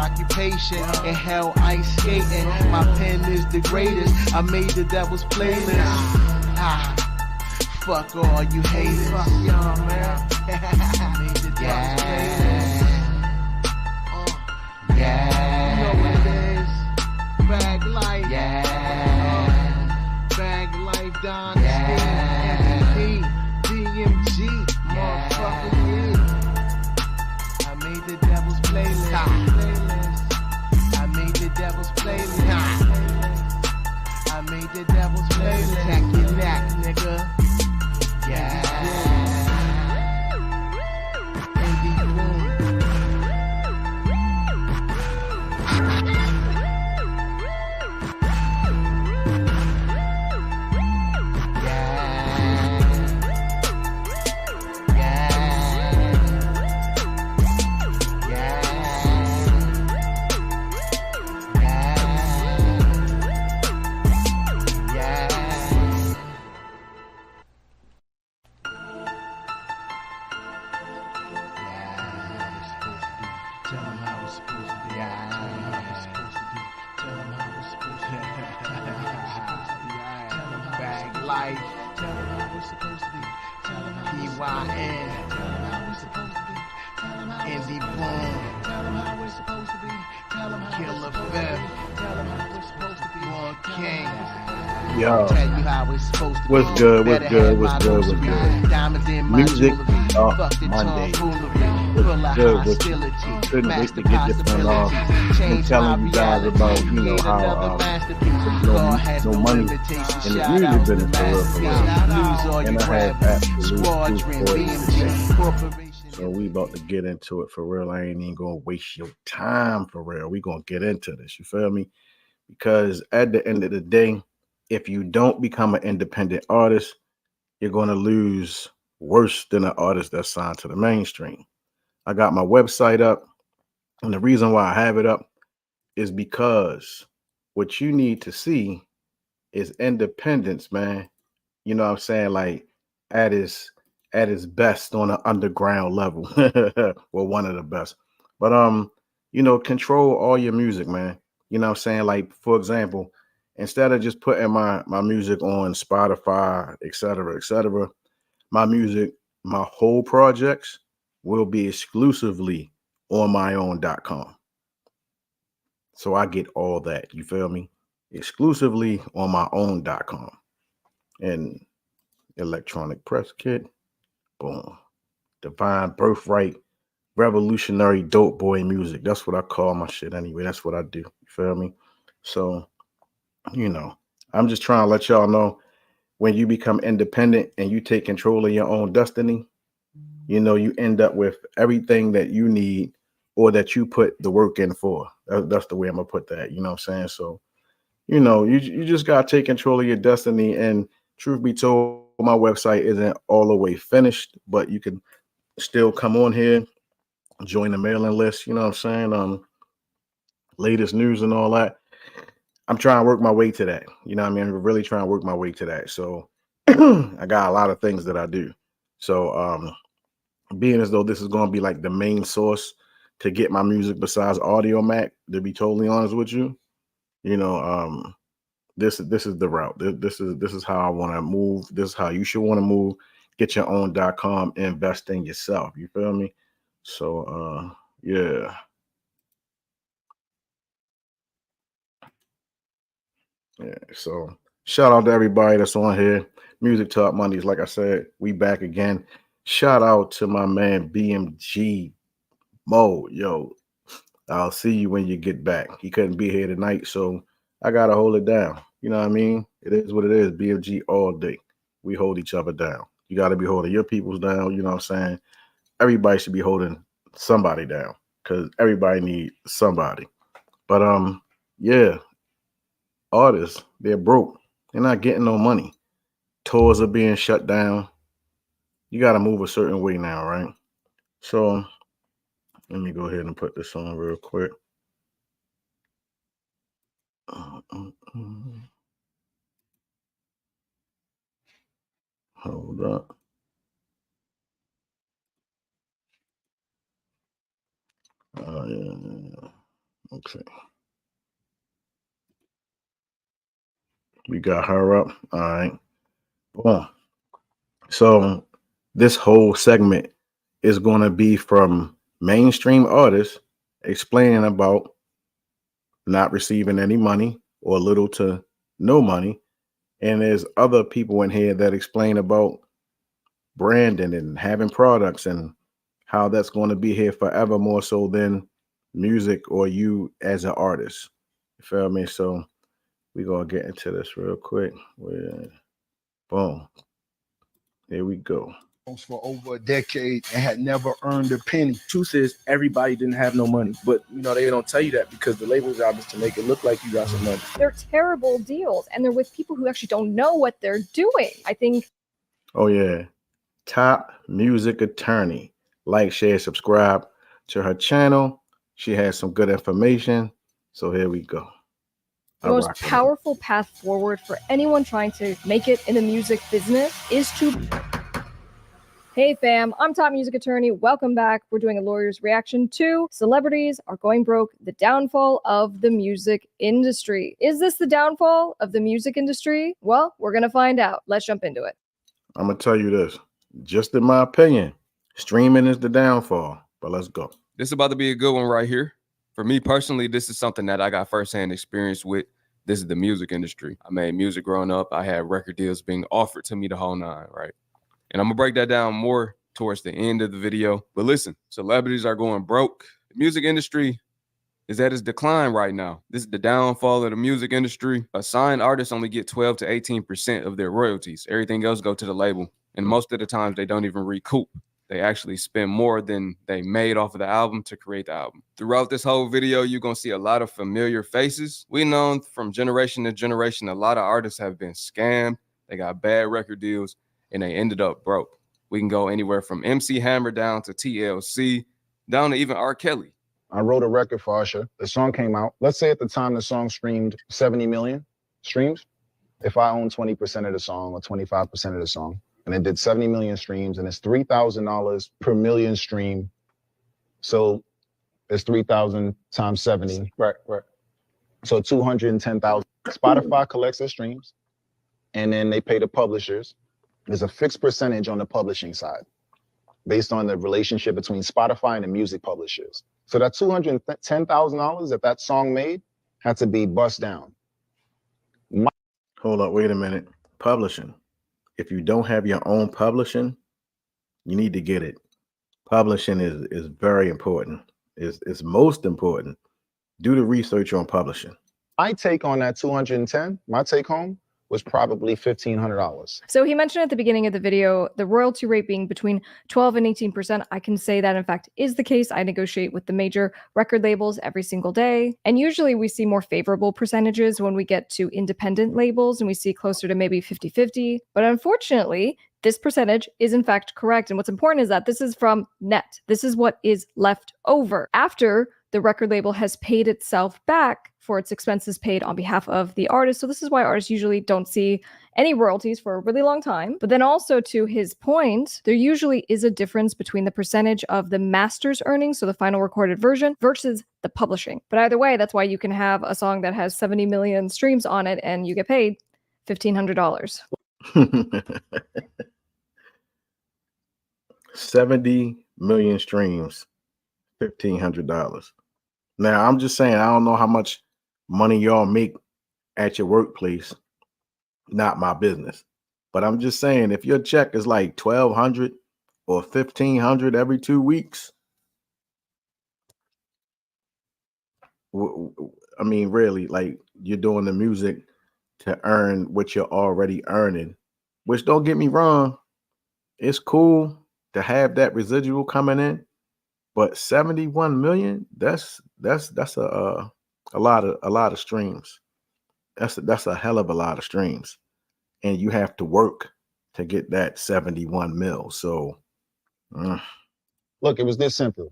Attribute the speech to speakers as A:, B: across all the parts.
A: occupation. In hell, ice skating. My pen is the greatest. I made the devil's playlist. Fuck all you haters. Fuck y'all, man. I made the devil's playlist. You know what it is. Bag life. Bag life, Don MVP, DMG, motherfucker, yeah. I made the devil's playlist. I made the devil's playlist. I made the devil's playlist. Tack your neck, nigga. Yeah. Indie boom. Life, tell them how it's supposed to be. Tell them how PYN, tell them how it's supposed to be. Tell them how Indie Boom, tell them how it's supposed to be. Tell them how Killer Fifth, tell them how it's supposed to be. One King,
B: yo,
A: tell you how it's supposed to be.
B: What's good? What's good? What's good? What's good?
A: Diamonds in my
B: Music
A: jewelry.
B: Talk Monday.
A: What's
B: good? What you couldn't wait to get this one off. I'm telling you guys about, you know, how no money in the music business for real. And I had absolute today. So we about to get into it for real. I ain't even gonna waste your time for real. We gonna get into this. You feel me? Because at the end of the day, if you don't become an independent artist, you're gonna lose worse than an artist that's signed to the mainstream. I got my website up, and the reason why I have it up is because what you need to see is independence, man. You know what I'm saying? Like at its best on an underground level. Well, one of the best. But you know, control all your music, man. You know what I'm saying? Like, for example, instead of just putting my music on Spotify, etc., my music, my whole projects will be exclusively on myown.com. So I get all that. You feel me? Exclusively on my own.com. And electronic press kit, boom. Divine Birthright, revolutionary dope boy music. That's what I call my shit anyway. That's what I do. You feel me? So, you know, I'm just trying to let y'all know, when you become independent and you take control of your own destiny, you know, you end up with everything that you need or that you put the work in for. That's the way I'm gonna put that. You know what I'm saying? So, you know, you just gotta take control of your destiny. And truth be told, my website isn't all the way finished, but you can still come on here, join the mailing list. You know what I'm saying? Latest news and all that. I'm trying to work my way to that. You know what I mean? I'm really trying to work my way to that. So I got a lot of things that I do. So being as though this is going to be like the main source to get my music besides Audio Mac, to be totally honest with you, you know, this is the route. This is how I want to move. This is how you should want to move. Get your own.com, invest in yourself. You feel me? So yeah. Yeah, so shout out to everybody that's on here. Music Talk Mondays, like I said, we back again. Shout out to my man BMG Mo. Yo, I'll see you when you get back. He couldn't be here tonight, so I gotta hold it down. You know what I mean? It is what it is. BMG all day. We hold each other down. You gotta be holding your peoples down. You know what I'm saying? Everybody should be holding somebody down because everybody needs somebody. But yeah, artists, they're broke. They're not getting no money. Tours are being shut down. You got to move a certain way now, right? So let me go ahead and put this on real quick. Hold up. Yeah. Okay. We got her up. All right. Well, so this whole segment is going to be from mainstream artists explaining about not receiving any money or little to no money. And there's other people in here that explain about branding and having products and how that's going to be here forever more so than music or you as an artist. You feel me? So we're going to get into this real quick. Boom. Here we go.
C: For over a decade and had never earned a penny.
D: Truth is, everybody didn't have no money, but they don't tell you that because the label's job is to make it look like you got some money.
E: They're terrible deals, and they're with people who actually don't know what they're doing. I think.
B: Oh yeah, Top Music Attorney. Like, share, subscribe to her channel. She has some good information. So here we go.
E: The most powerful path forward for anyone trying to make it in the music business is to. Hey fam, I'm Top Music Attorney. Welcome back. We're doing a lawyer's reaction to Celebrities Are Going Broke, the downfall of the music industry. Is this the downfall of the music industry? Well, we're going to find out. Let's jump into it.
B: I'm going to tell you this. Just in my opinion, streaming is the downfall. But let's go.
F: This is about to be a good one right here. For me personally, this is something that I got firsthand experience with. This is the music industry. I made music growing up. I had record deals being offered to me the whole nine, right? And I'm going to break that down more towards the end of the video. But listen, celebrities are going broke. The music industry is at its decline right now. This is the downfall of the music industry. Assigned artists only get 12 to 18% of their royalties. Everything else go to the label. And most of the times they don't even recoup. They actually spend more than they made off of the album to create the album. Throughout this whole video, you're going to see a lot of familiar faces. We know from generation to generation, a lot of artists have been scammed. They got bad record deals. And they ended up broke. We can go anywhere from MC Hammer down to TLC, down to even R. Kelly.
C: I wrote a record for Usher. The song came out. Let's say at the time the song streamed 70 million streams. If I own 20% of the song or 25% of the song, and it did 70 million streams, and it's $3,000 per million stream. So it's 3,000 times 70.
D: Right.
C: So 210,000. Spotify collects the streams, and then they pay the publishers. There's a fixed percentage on the publishing side based on the relationship between Spotify and the music publishers. So that $210,000 that song made had to be bust down.
B: Hold up, wait a minute. Publishing. If you don't have your own publishing, you need to get it. Publishing is very important. It's most important. Do the research on publishing.
C: My take on that 210, my take home, was probably $1,500.
E: So he mentioned at the beginning of the video, the royalty rate being between 12 and 18%. I can say that in fact is the case. I negotiate with the major record labels every single day. And usually we see more favorable percentages when we get to independent labels and we see closer to maybe 50-50. But unfortunately, this percentage is in fact correct. And what's important is that this is from net. This is what is left over after the record label has paid itself back for its expenses paid on behalf of the artist. So this is why artists usually don't see any royalties for a really long time. But then also to his point, there usually is a difference between the percentage of the master's earnings, so the final recorded version, versus the publishing. But either way, that's why you can have a song that has 70 million streams on it and you get paid $1,500.
B: 70 million streams, $1,500. Now, I'm just saying, I don't know how much money y'all make at your workplace. Not my business. But I'm just saying, if your check is like $1,200 or $1,500 every 2 weeks, I mean, really, like, you're doing the music to earn what you're already earning, which, don't get me wrong, it's cool to have that residual coming in. But 71 million, that's a lot of streams. That's a hell of a lot of streams. And you have to work to get that 71 mil. So
C: look, it was this simple.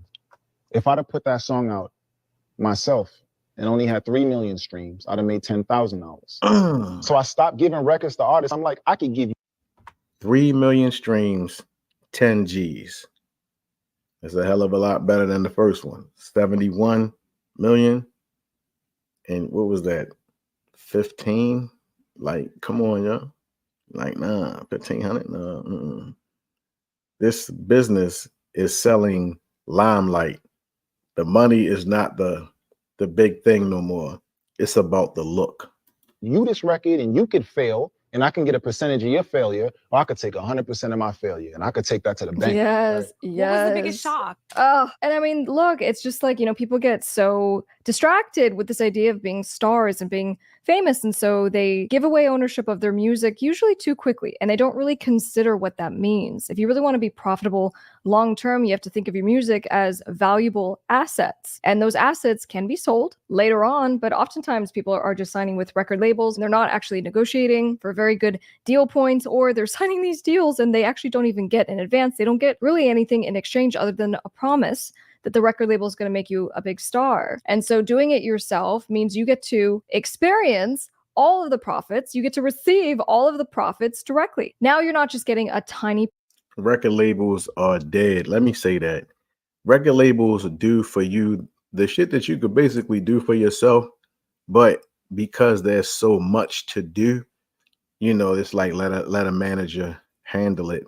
C: If I'd have put that song out myself and only had 3 million streams, I'd have made $10,000. So I stopped giving records to artists. I'm like, I could give you
B: 3 million streams, 10 G's. It's a hell of a lot better than the first one. 71 million.
G: And what was that? 15? Like, come on, yo. Like, nah, 1,500? No. This business is selling limelight. The money is not the big thing no more. It's about the look.
C: You this record and you could fail and I can get a percentage of your failure, or I could take 100% of my failure and I could take that to the bank.
E: Yes,
C: right?
E: yes.
H: What was the biggest shock?
E: Oh, and I mean, look, it's just like, people get so distracted with this idea of being stars and being famous. And so they give away ownership of their music usually too quickly. And they don't really consider what that means. If you really want to be profitable long term, you have to think of your music as valuable assets. And those assets can be sold later on. But oftentimes people are just signing with record labels and they're not actually negotiating for very good deal points, or they're signing these deals and they actually don't even get in advance. They don't get really anything in exchange other than a promise that the record label is going to make you a big star. And so doing it yourself means you get to experience all of the profits. You get to receive all of the profits directly. Now you're not just getting a tiny.
G: Record labels are dead. Let me say that. Record labels do for you the shit that you could basically do for yourself, but because there's so much to do, it's like let a manager handle it.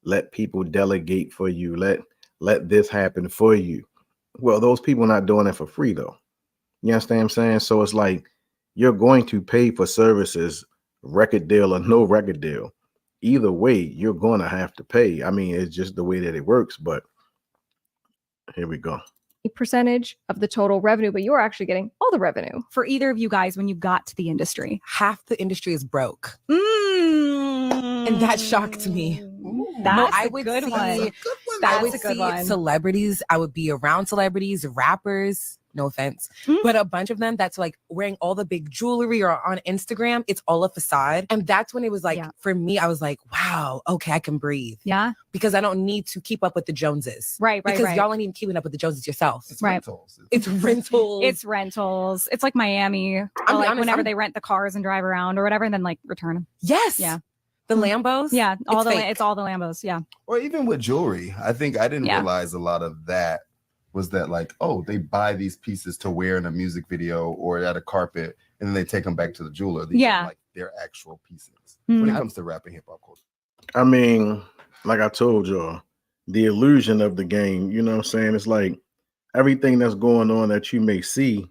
G: Let people delegate for you. Let this happen for you. Well, those people not doing it for free though. You understand what I'm saying? So it's like you're going to pay for services, record deal or no record deal. Either way, you're going to have to pay. I mean, it's just the way that it works, but here we go.
E: Percentage of the total revenue, but you're actually getting all the revenue.
H: For either of you guys, when you got to the industry,
I: half the industry is broke. And that shocked me.
H: That's
I: I
H: a
I: would
H: good
I: see,
H: one.
I: I would
H: That's a good
I: see
H: one.
I: celebrities. I would be around celebrities, rappers, no offense, but a bunch of them that's like wearing all the big jewelry or on Instagram. It's all a facade. And that's when it was like, for me, I was like, wow, okay, I can breathe.
H: Yeah.
I: Because I don't need to keep up with the Joneses.
H: Right.
I: Because y'all ain't even keeping up with the Joneses yourself.
J: It's
H: Right.
J: rentals.
I: It's rentals.
H: It's rentals. It's like Miami. Or like
I: honest,
H: whenever they rent the cars and drive around or whatever, and then like return them.
I: Yes.
H: Yeah.
I: The Lambos.
H: Yeah.
I: It's
H: all the Lambos. Yeah.
J: Or even with jewelry. I think I didn't realize a lot of that was that like, oh, they buy these pieces to wear in a music video or at a carpet, and then they take them back to the jeweler. These are like their actual pieces when it comes to rap and hip hop culture.
G: I mean, like I told y'all, the illusion of the game, you know what I'm saying? It's like everything that's going on that you may see,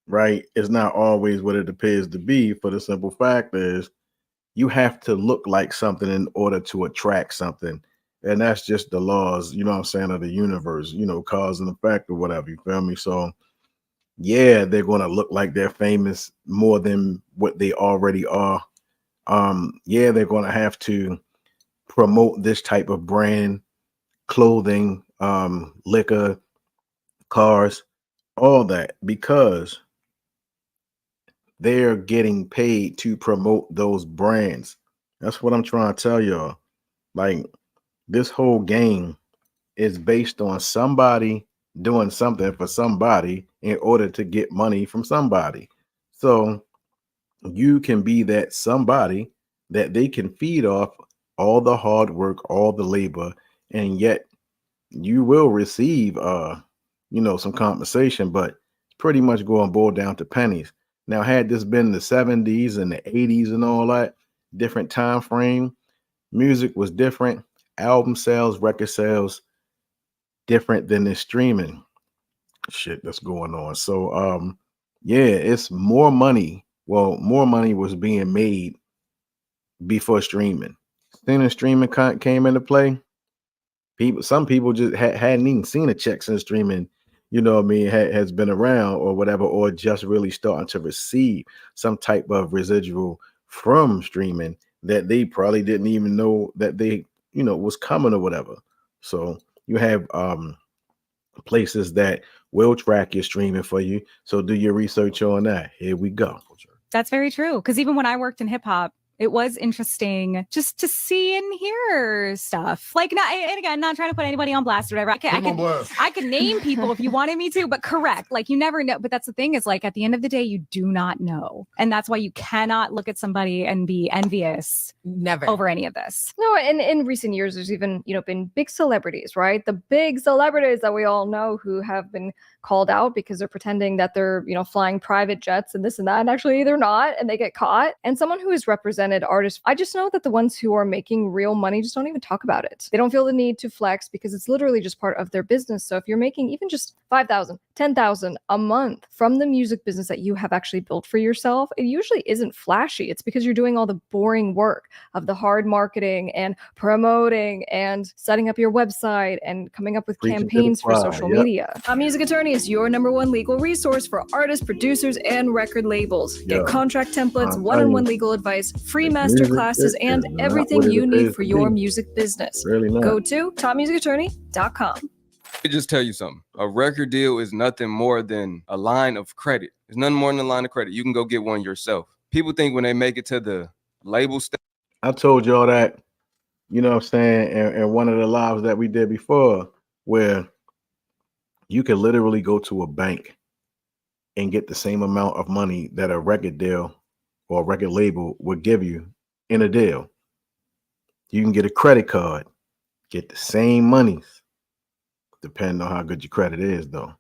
G: right, is not always what it appears to be. For the simple fact is you have to look like something in order to attract something. And that's just the laws, you know what I'm saying, of the universe, cause and effect or whatever, you feel me? So yeah, they're going to look like they're famous more than what they already are. Yeah, they're going to have to promote this type of brand, clothing, liquor, cars, all that, because they're getting paid to promote those brands. That's what I'm trying to tell y'all. Like, this whole game is based on somebody doing something for somebody in order to get money from somebody. So you can be that somebody that they can feed off all the hard work, all the labor, and yet you will receive some compensation, but it's pretty much going boil down to pennies. Now, had this been the 70s and the 80s and all that, different time frame, music was different. Album sales, record sales, different than the streaming shit that's going on. So yeah, it's more money. Well, more money was being made before streaming. Then streaming came into play. Some people just hadn't even seen a check since streaming, has been around or whatever, or just really starting to receive some type of residual from streaming that they probably didn't even know that they was coming or whatever. So you have places that will track your streaming for you. So do your research on that. Here we go.
H: That's very true. Because even when I worked in hip hop, it was interesting just to see and hear stuff. Like, not, and again, not trying to put anybody on blast or whatever. I could name people if you wanted me to, but correct. Like, you never know. But that's the thing is, like, at the end of the day, you do not know. And that's why you cannot look at somebody and be envious
I: never
H: over any of this.
E: No, and in recent years, there's even, been big celebrities, right? The big celebrities that we all know who have been called out because they're pretending that they're, flying private jets and this and that. And actually they're not, and they get caught. And someone who has represented artists, I just know that the ones who are making real money just don't even talk about it. They don't feel the need to flex because it's literally just part of their business. So if you're making even just $5,000, $10,000 a month from the music business that you have actually built for yourself, it usually isn't flashy. It's because you're doing all the boring work of the hard marketing and promoting and setting up your website and coming up with campaigns for social media. A Music Attorney is your #1 legal resource for artists, producers, and record labels. Get contract templates, one-on-one legal advice, free master classes, and everything you need for your music business. Go to topmusicattorney.com.
F: Let me just tell you something. A record deal is nothing more than a line of credit. It's nothing more than a line of credit. You can go get one yourself. People think when they make it to the label stage.
G: I told y'all that, you know what I'm saying, and one of the lives that we did before, where you can literally go to a bank and get the same amount of money that a record deal or a record label would give you in a deal. You can get a credit card, get the same monies, depending on how good your credit is, though.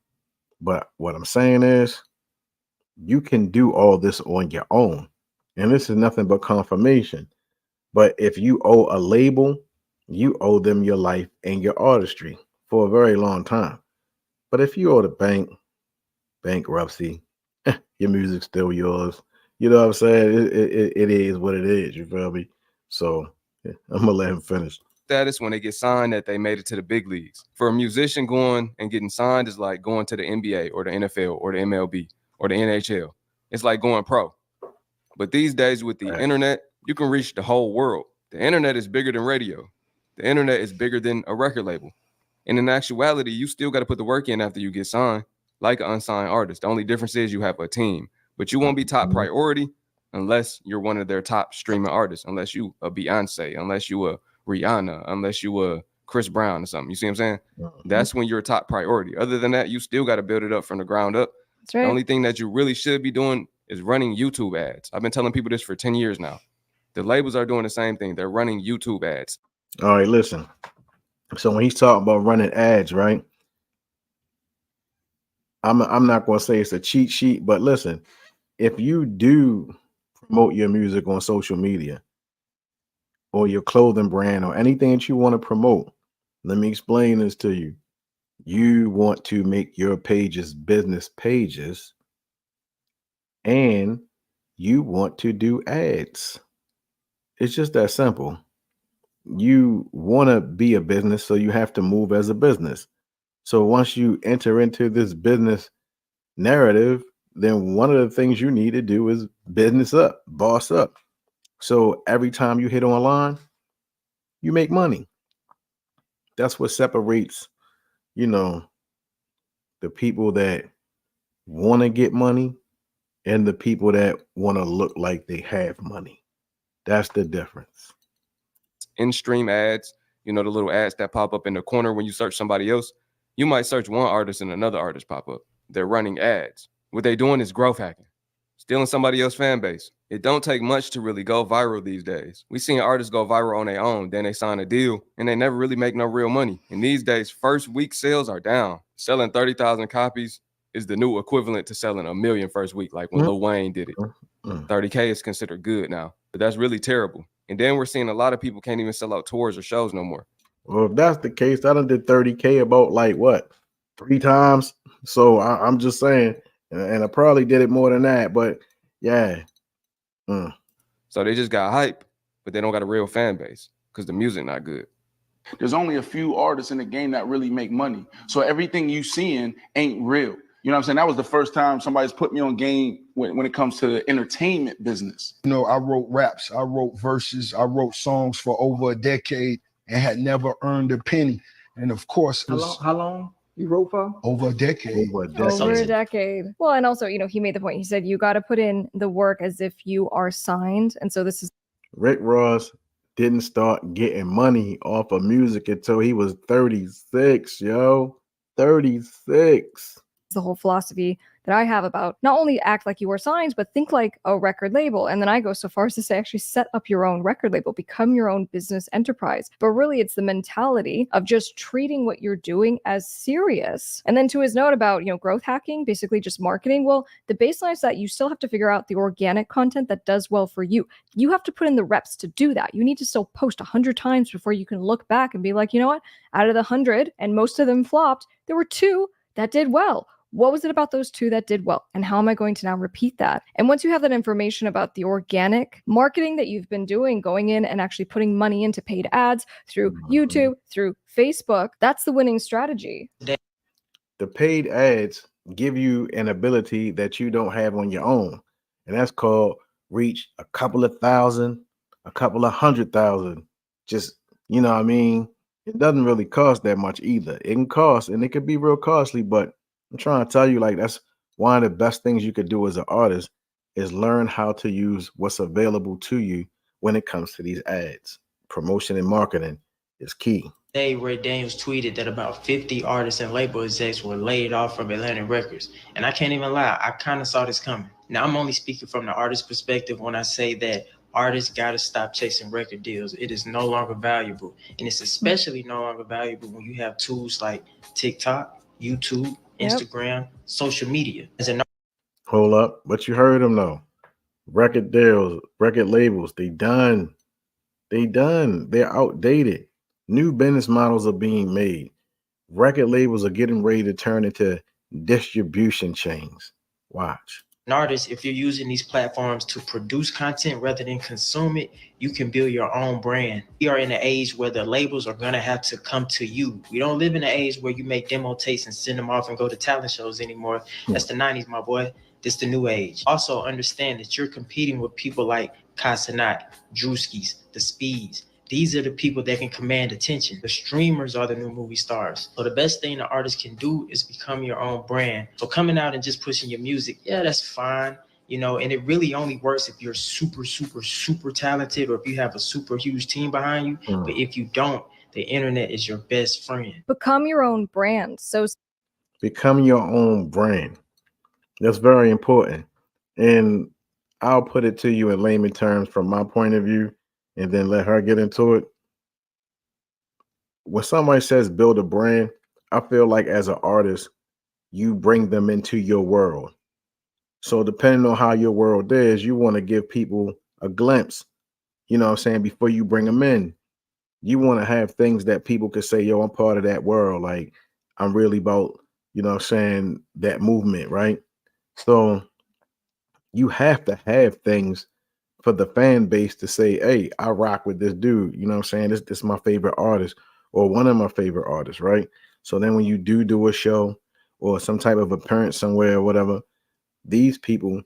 G: But what I'm saying is, you can do all this on your own. And this is nothing but confirmation. But if you owe a label, you owe them your life and your artistry for a very long time. But if you owe the bank, bankruptcy, your music's still yours. You know what I'm saying? It is what it is. You feel me? So I'm going to let him finish.
F: Status when they get signed that they made it to the big leagues. For a musician, going and getting signed is like going to the NBA or the NFL or the MLB or the NHL. It's like going pro. But these days with the internet, you can reach the whole world. The internet is bigger than radio. The internet is bigger than a record label. And in actuality, you still got to put the work in after you get signed, like an unsigned artist. The only difference is you have a team, but you won't be top priority unless you're one of their top streaming artists, unless you a Beyonce, unless you a Rihanna, unless you a Chris Brown or something. You see what I'm saying? That's when you're a top priority. Other than that, you still got to build it up from the ground up. That's right. The only thing that you really should be doing is running YouTube ads. I've been telling people this for 10 years now. The labels are doing the same thing. They're running YouTube ads.
G: All right, listen. So when he's talking about running ads, right? I'm not going to say it's a cheat sheet, but listen, if you do promote your music on social media or your clothing brand or anything that you want to promote, let me explain this to you. You want to make your pages business pages, and you want to do ads. It's just that simple. You want to be a business, so you have to move as a business. So once you enter into this business narrative, then one of the things you need to do is business up, boss up. So every time you hit online, you make money. That's what separates, the people that want to get money and the people that want to look like they have money. That's the difference.
F: In-stream ads, the little ads that pop up in the corner when you search somebody else. You might search one artist and another artist pop up. They're running ads. What they're doing is growth hacking, stealing somebody else's fan base. It don't take much to really go viral these days. We seen artists go viral on their own, then they sign a deal, and they never really make no real money. And these days, first week sales are down. Selling 30,000 copies is the new equivalent to selling 1 million first week, like when Lil Wayne did it. 30K is considered good now, but that's really terrible. And then we're seeing a lot of people can't even sell out tours or shows no more.
G: Well, if that's the case, I done did 30K about 3 times. So I'm just saying, and I probably did it more than that, but yeah.
F: So they just got hype, but they don't got a real fan base because the music not good.
K: There's only a few artists in the game that really make money. So everything you seeing ain't real. You know what I'm saying? That was the first time somebody's put me on game when it comes to the entertainment business.
L: I wrote raps, I wrote verses, I wrote songs for over a decade and had never earned a penny. And of course,
D: how long you wrote for?
L: Over a decade.
E: Over a decade. Well, and also, he made the point. He said you got to put in the work as if you are signed. And so this is
G: Rick Ross didn't start getting money off of music until he was 36, yo. 36.
E: The whole philosophy that I have about not only act like you are signed, but think like a record label. And then I go so far as to say actually set up your own record label, become your own business enterprise. But really, it's the mentality of just treating what you're doing as serious. And then to his note about, growth hacking, basically just marketing. Well, the baseline is that you still have to figure out the organic content that does well for you. You have to put in the reps to do that. You need to still post 100 times before you can look back and be like, you know what? Out of the 100, and most of them flopped, there were 2 that did well. What was it about those 2 that did well? And how am I going to now repeat that? And once you have that information about the organic marketing that you've been doing, going in and actually putting money into paid ads through YouTube, through Facebook, that's the winning strategy.
G: The paid ads give you an ability that you don't have on your own. And that's called reach a couple of thousand, a couple of 100,000. Just, you know what I mean? It doesn't really cost that much either. It can cost, and it could be real costly, but I'm trying to tell you, like, that's one of the best things you could do as an artist is learn how to use what's available to you when it comes to these ads. Promotion and marketing is key.
M: Today, Ray Daniels tweeted that about 50 artists and label execs were laid off from Atlantic Records. And I can't even lie, I kind of saw this coming. Now, I'm only speaking from the artist perspective when I say that artists got to stop chasing record deals. It is no longer valuable. And it's especially no longer valuable when you have tools like TikTok, YouTube, Instagram, social media.
G: Hold up, but you heard them though. Record deals, record labels, they done. They're outdated. New business models are being made. Record labels are getting ready to turn into distribution chains. Watch.
M: An artist, if you're using these platforms to produce content rather than consume it, you can build your own brand. We are in an age where the labels are gonna have to come to you. We don't live in an age where you make demo tapes and send them off and go to talent shows anymore. That's the 90s, my boy. This the new age. Also understand that you're competing with people like Casanat, Drewskis, the Speeds. These are the people that can command attention. The streamers are the new movie stars. So the best thing the artist can do is become your own brand. So coming out and just pushing your music, yeah, that's fine. And it really only works if you're super, super, super talented or if you have a super huge team behind you. But if you don't, the internet is your best friend.
E: Become your own brand. So
G: become your own brand. That's very important. And I'll put it to you in layman terms from my point of view, and then let her get into it. When somebody says build a brand, I feel like as an artist, you bring them into your world. So depending on how your world is, you want to give people a glimpse, you know what I'm saying, before you bring them in. You want to have things that people could say, yo, I'm part of that world. Like, I'm really about, you know what I'm saying, that movement, right? So you have to have things for the fan base to say, hey, I rock with this dude. You know what I'm saying? This is my favorite artist or one of my favorite artists, right? So then when you do a show or some type of appearance somewhere or whatever, these people,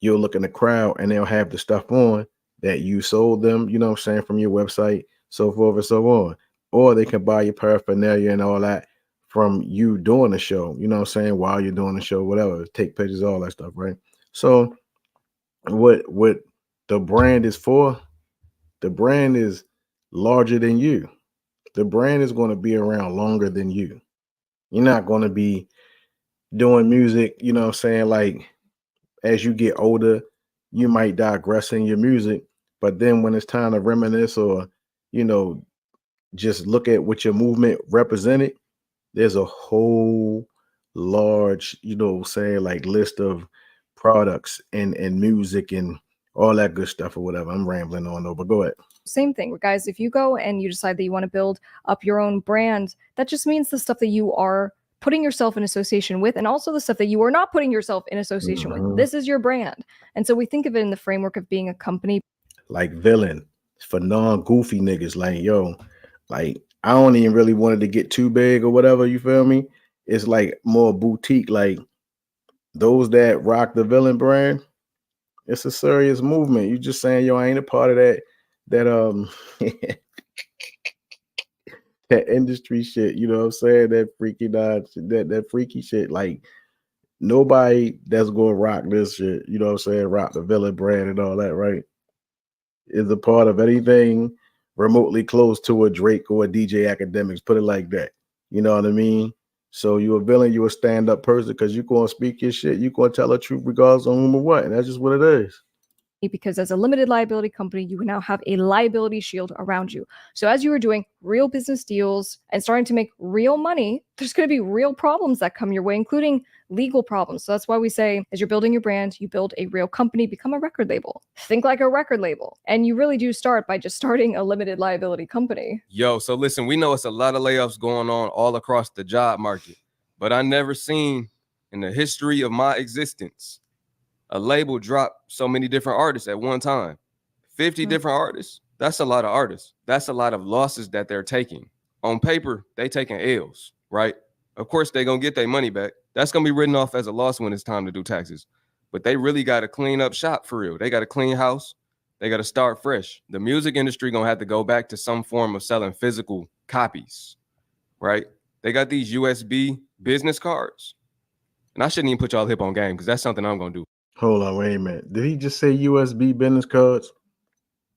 G: you'll look in the crowd and they'll have the stuff on that you sold them, you know what I'm saying, from your website, so forth and so on. Or they can buy your paraphernalia and all that from you doing the show, you know what I'm saying, while you're doing the show, whatever, take pictures, all that stuff, right? So what the brand is for, the brand is larger than you. The brand is going to be around longer than you. You're not going to be doing music, you know what I'm saying, like as you get older, you might digress in your music, but then when it's time to reminisce or, just look at what your movement represented, there's a whole large, saying like list of products and music and all that good stuff or whatever. I'm rambling on over. Go ahead.
E: Same thing, guys. If you go and you decide that you want to build up your own brand, that just means the stuff that you are putting yourself in association with and also the stuff that you are not putting yourself in association with. This is your brand. And so we think of it in the framework of being a company.
G: Like Villain for non-goofy niggas. Like, yo, like I don't even really want it to get too big or whatever. You feel me? It's like more boutique. Like those that rock the Villain brand, it's a serious movement. You just saying, yo, I ain't a part of that that industry shit, you know what I'm saying? That freaky that freaky shit. Like nobody that's gonna rock this shit, you know what I'm saying, rock the Villain brand and all that, right? is a part of anything remotely close to a Drake or a DJ Academics. Put it like that. You know what I mean? So you a villain, you a stand-up person because you gonna speak your shit. You gonna tell the truth regardless of whom or what. And that's just what it is.
E: Because as a limited liability company, you now have a liability shield around you. So as you are doing real business deals and starting to make real money, there's going to be real problems that come your way, including legal problems. So that's why we say, as you're building your brand, you build a real company, become a record label. Think like a record label. And you really do start by just starting a limited liability company.
F: Yo, so listen, we know it's a lot of layoffs going on all across the job market, but I never seen in the history of my existence a label drop so many different artists at one time. 50 different artists. That's a lot of artists. That's a lot of losses that they're taking. On paper, they taking L's, right? Of course, they're going to get their money back. That's going to be written off as a loss when it's time to do taxes. But they really got to clean up shop for real. They got to clean house. They got to start fresh. The music industry going to have to go back to some form of selling physical copies, right? They got these USB business cards. And I shouldn't even put y'all hip on game because that's something I'm going to do.
G: Hold on, wait a minute. Did he just say USB business cards?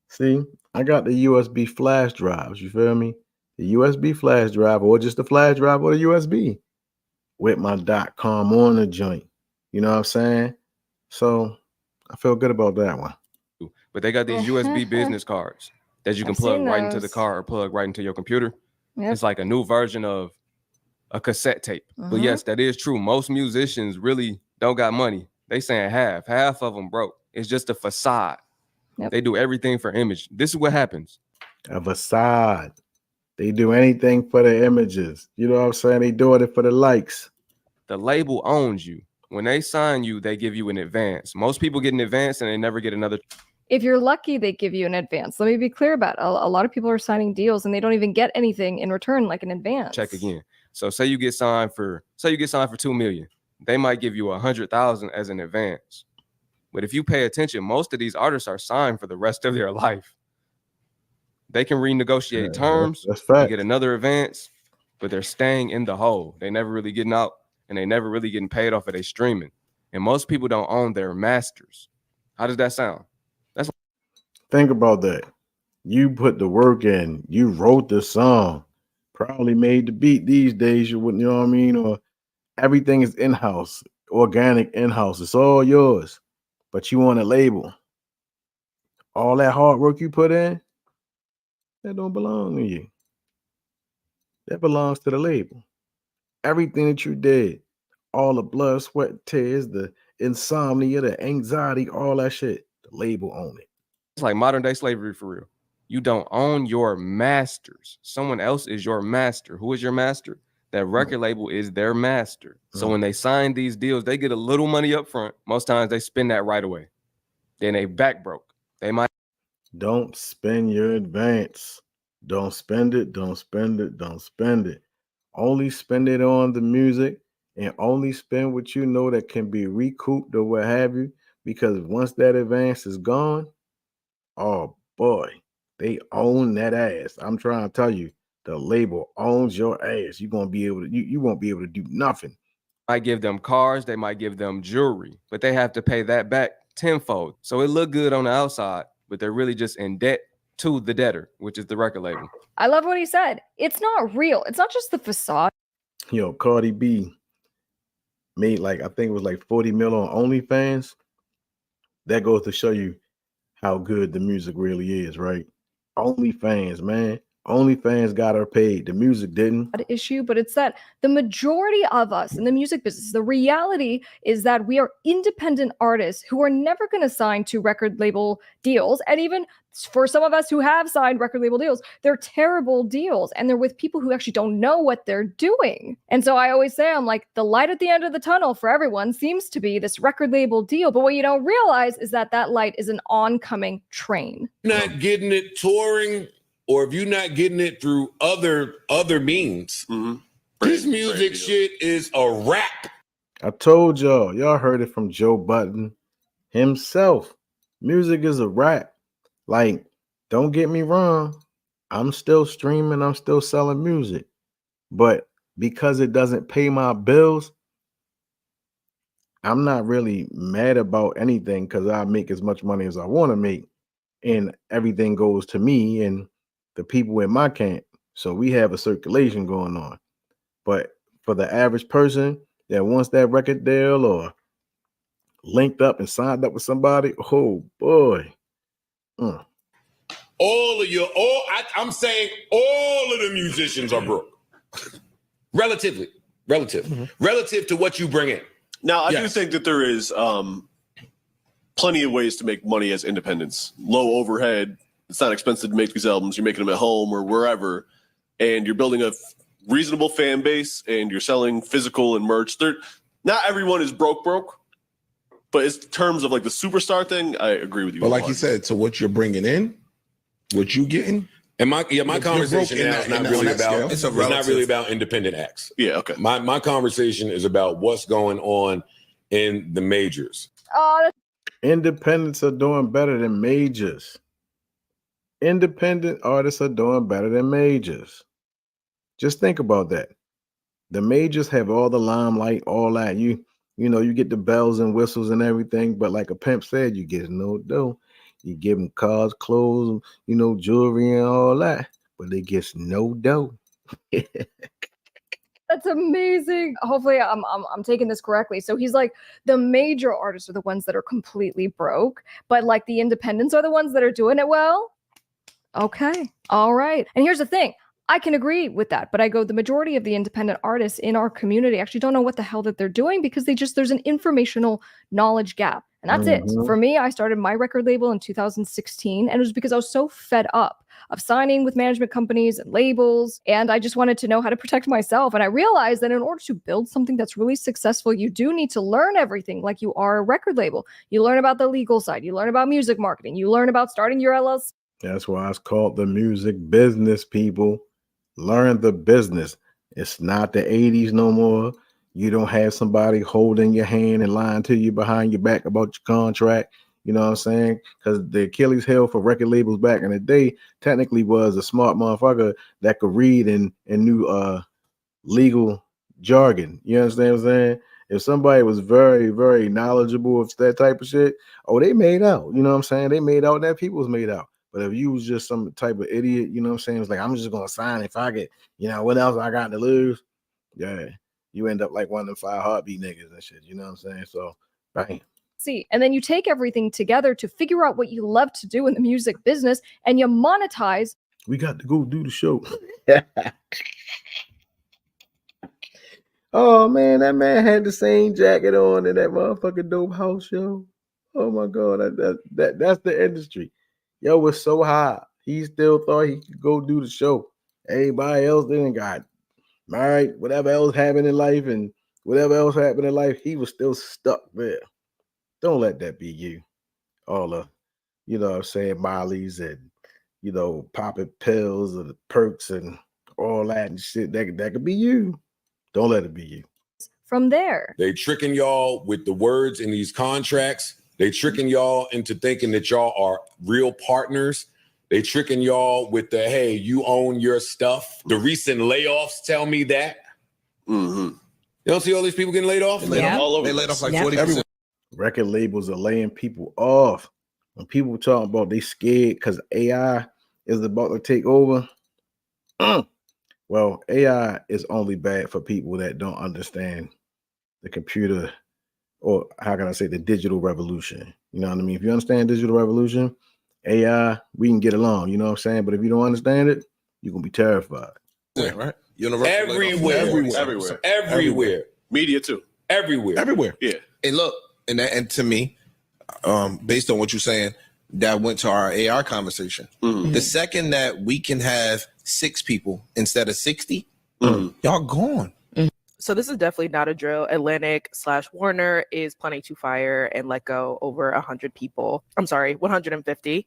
G: See, I got the USB flash drives. You feel me? The USB flash drive, or just the flash drive or the USB with my .com on the joint. You know what I'm saying? So I feel good about that one.
F: But they got these USB business cards that you can plug right into the car or plug right into your computer. Yep. It's like a new version of a cassette tape. But yes, that is true. Most musicians really don't got money. They saying half of them broke. It's just a facade. Yep. They do everything for image. This is what happens.
G: A facade. They do anything for the images. You know what I'm saying? They doing it for the likes.
F: The label owns you. When they sign you, they give you an advance. Most people get an advance and they never get another.
E: If you're lucky, they give you an advance. Let me be clear about it. A lot of people are signing deals and they don't even get anything in return, like an advance.
F: Check again. So say you get signed for $2 million. They might give you 100,000 as an advance. But if you pay attention, most of these artists are signed for the rest of their life. They can renegotiate terms,
G: that's fact.
F: Get another advance, but they're staying in the hole. They never really getting out and they never really getting paid off of their streaming. And most people don't own their masters. How does that sound?
G: Think about that. You put the work in, you wrote the song, probably made the beat. These days, you wouldn't, you know what I mean? Or everything is in-house, organic in-house. It's all yours, but you want a label. All that hard work you put in, that don't belong to you. That belongs to the label. Everything that you did, all the blood, sweat, tears, the insomnia, the anxiety, all that shit, the label own it.
F: It's like modern day slavery for real. You don't own your masters. Someone else is your master. Who is your master? That record label is their master. So when they sign these deals, they get a little money up front. Most times they spend that right away. Then they back broke. They might.
G: Don't spend your advance. Don't spend it. Don't spend it. Don't spend it. Only spend it on the music and only spend what you know that can be recouped or what have you. Because once that advance is gone, oh boy, they own that ass. I'm trying to tell you. The label owns your ass. You're gonna be able to, you won't be able to do nothing.
F: Might give them cars, they might give them jewelry, but they have to pay that back tenfold. So it look good on the outside, but they're really just in debt to the debtor, which is the record label.
E: I love what he said. It's not real. It's not just the facade.
G: Yo, Cardi B made I think it was 40 mil on OnlyFans. That goes to show you how good the music really is, right? OnlyFans, man. OnlyFans got her paid. The music didn't.
E: Issue, but it's that the majority of us in the music business, the reality is that we are independent artists who are never going to sign to record label deals. And even for some of us who have signed record label deals, they're terrible deals. And they're with people who actually don't know what they're doing. And so I always say, I'm like, the light at the end of the tunnel for everyone seems to be this record label deal. But what you don't realize is that that light is an oncoming train.
N: Not getting it touring, or if you're not getting it through other means, this music shit is a rap.
G: I told y'all heard it from Joe Budden himself. Music is a rap. Like, don't get me wrong. I'm still streaming. I'm still selling music. But because it doesn't pay my bills, I'm not really mad about anything because I make as much money as I want to make. and everything goes to me and the people in my camp. So we have a circulation going on. But for the average person that wants that record deal or linked up and signed up with somebody, oh boy.
N: I'm saying all of the musicians are broke. Relative to what you bring in.
O: Now, I do think that there is plenty of ways to make money as independents. Low overhead. It's not expensive to make these albums. You're making them at home or wherever, and you're building a reasonable fan base, and you're selling physical and merch. Not everyone is broke, but in terms of like the superstar thing, I agree with you.
P: But like you said, so what you're bringing in, what you getting,
N: and my conversation now is not really about. It's not really about independent acts.
O: Yeah, okay.
N: My conversation is about what's going on in the majors.
G: Independents are doing better than majors. Independent artists are doing better than majors. Just think about that. The majors have all the limelight, all that. You know, you get the bells and whistles and everything, but like a pimp said, you get no dough. You give them cars, clothes, you know, jewelry and all that, but they get no dough.
E: That's amazing. Hopefully I'm taking this correctly. So he's like, the major artists are the ones that are completely broke, but like the independents are the ones that are doing it well. Okay. All right. And here's the thing. I can agree with that, but I go, the majority of the independent artists in our community actually don't know what the hell that they're doing because there's an informational knowledge gap. And that's it. For me, I started my record label in 2016, and it was because I was so fed up of signing with management companies and labels, and I just wanted to know how to protect myself. And I realized that in order to build something that's really successful, you do need to learn everything like you are a record label. You learn about the legal side, you learn about music marketing, you learn about starting your LLC.
G: That's why it's called the music business, people. Learn the business. It's not the 80s no more. You don't have somebody holding your hand and lying to you behind your back about your contract. You know what I'm saying? Because the Achilles heel for record labels back in the day technically was a smart motherfucker that could read and knew legal jargon. You understand what I'm saying? If somebody was very, very knowledgeable of that type of shit, they made out. You know what I'm saying? They made out, that people was made out. But if you was just some type of idiot, you know what I'm saying? It's like, I'm just going to sign if I get, what else I got to lose? Yeah. You end up like one of them 5 heartbeat niggas and shit. You know what I'm saying? So, bang.
E: And then you take everything together to figure out what you love to do in the music business and you monetize.
G: We got to go do the show. Oh, man, that man had the same jacket on in that motherfucking Dope House show. Oh, my God. That's the industry. Yo was so high. He still thought he could go do the show. Everybody else didn't got married, whatever else happened in life, he was still stuck there. Don't let that be you. All the, Molly's and, popping pills and the perks and all that and shit. That could be you. Don't let it be you.
E: From there.
N: They tricking y'all with the words in these contracts. They tricking y'all into thinking that y'all are real partners. They tricking y'all with the, hey, you own your stuff. The recent layoffs tell me that. Mm-hmm. You don't see all these people getting laid off?
P: They laid off like 40%.
G: Record labels are laying people off. When people talk about they scared because AI is about to take over. Well, AI is only bad for people that don't understand the computer, or how can I say, the digital revolution. You know what I mean? If you understand digital revolution, AI, we can get along. You know what I'm saying? But if you don't understand it, you're going to be terrified.
P: Yeah, right?
N: Everywhere.
O: Media too.
N: Everywhere.
O: Yeah.
P: And look, and to me, based on what you're saying, that went to our AR conversation. Mm-hmm. The second that we can have 6 people instead of 60, y'all gone.
Q: So this is definitely not a drill. Atlantic/Warner is planning to fire and let go over 100 people. I'm sorry, 150.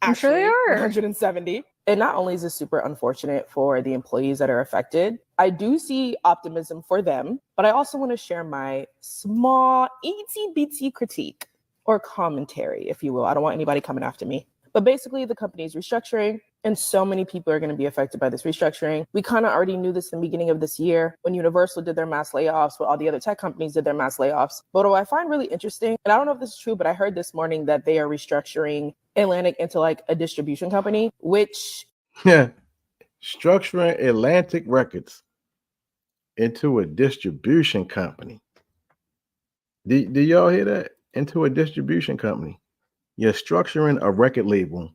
E: I'm sure they are.
Q: 170. And not only is this super unfortunate for the employees that are affected, I do see optimism for them, but I also want to share my small itsy-bitsy critique or commentary, if you will. I don't want anybody coming after me. But basically, the company is restructuring, and so many people are going to be affected by this restructuring. We kind of already knew this in the beginning of this year when Universal did their mass layoffs, when all the other tech companies did their mass layoffs. But what I find really interesting, and I don't know if this is true, but I heard this morning that they are restructuring Atlantic into like a distribution company, which
G: Yeah. Structuring Atlantic Records into a distribution company. Do y'all hear that? Into a distribution company. You're structuring a record label,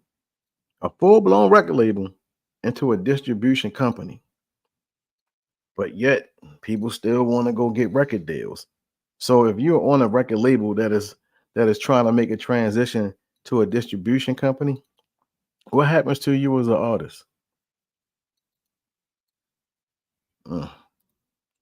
G: a full-blown record label, into a distribution company. But yet people still want to go get record deals. So if you're on a record label that is trying to make a transition to a distribution company, what happens to you as an artist?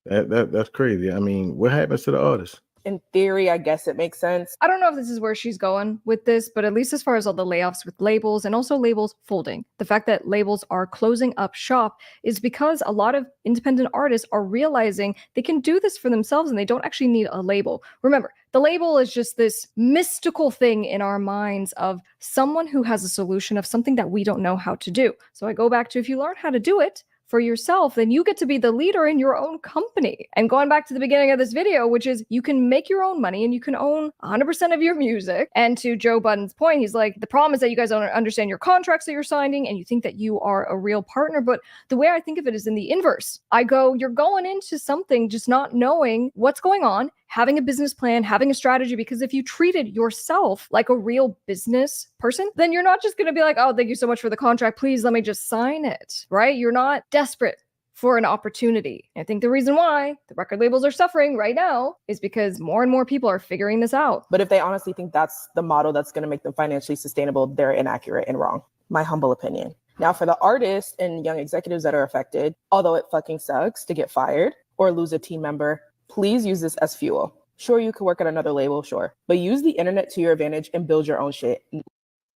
G: That's crazy. I mean, what happens to the artist?
Q: in theory, I guess it makes sense.
E: I don't know if this is where she's going with this, but at least as far as all the layoffs with labels and also labels folding, the fact that labels are closing up shop is because a lot of independent artists are realizing they can do this for themselves and they don't actually need a label. Remember, the label is just this mystical thing in our minds of someone who has a solution of something that we don't know how to do. So I go back to, if you learn how to do it for yourself, then you get to be the leader in your own company. And going back to the beginning of this video, which is you can make your own money and you can own 100% of your music. And to Joe Budden's point, he's like, the problem is that you guys don't understand your contracts that you're signing and you think that you are a real partner. But the way I think of it is in the inverse. I go, you're going into something just not knowing what's going on, having a business plan, having a strategy, because if you treated yourself like a real business person, then you're not just going to be like, oh, thank you so much for the contract. Please let me just sign it, right? You're not desperate for an opportunity. I think the reason why the record labels are suffering right now is because more and more people are figuring this out.
Q: But if they honestly think that's the model that's going to make them financially sustainable, they're inaccurate and wrong. My humble opinion. Now, for the artists and young executives that are affected, although it fucking sucks to get fired or lose a team member, please use this as fuel. Sure, you could work at another label, sure. But use the internet to your advantage and build your own shit.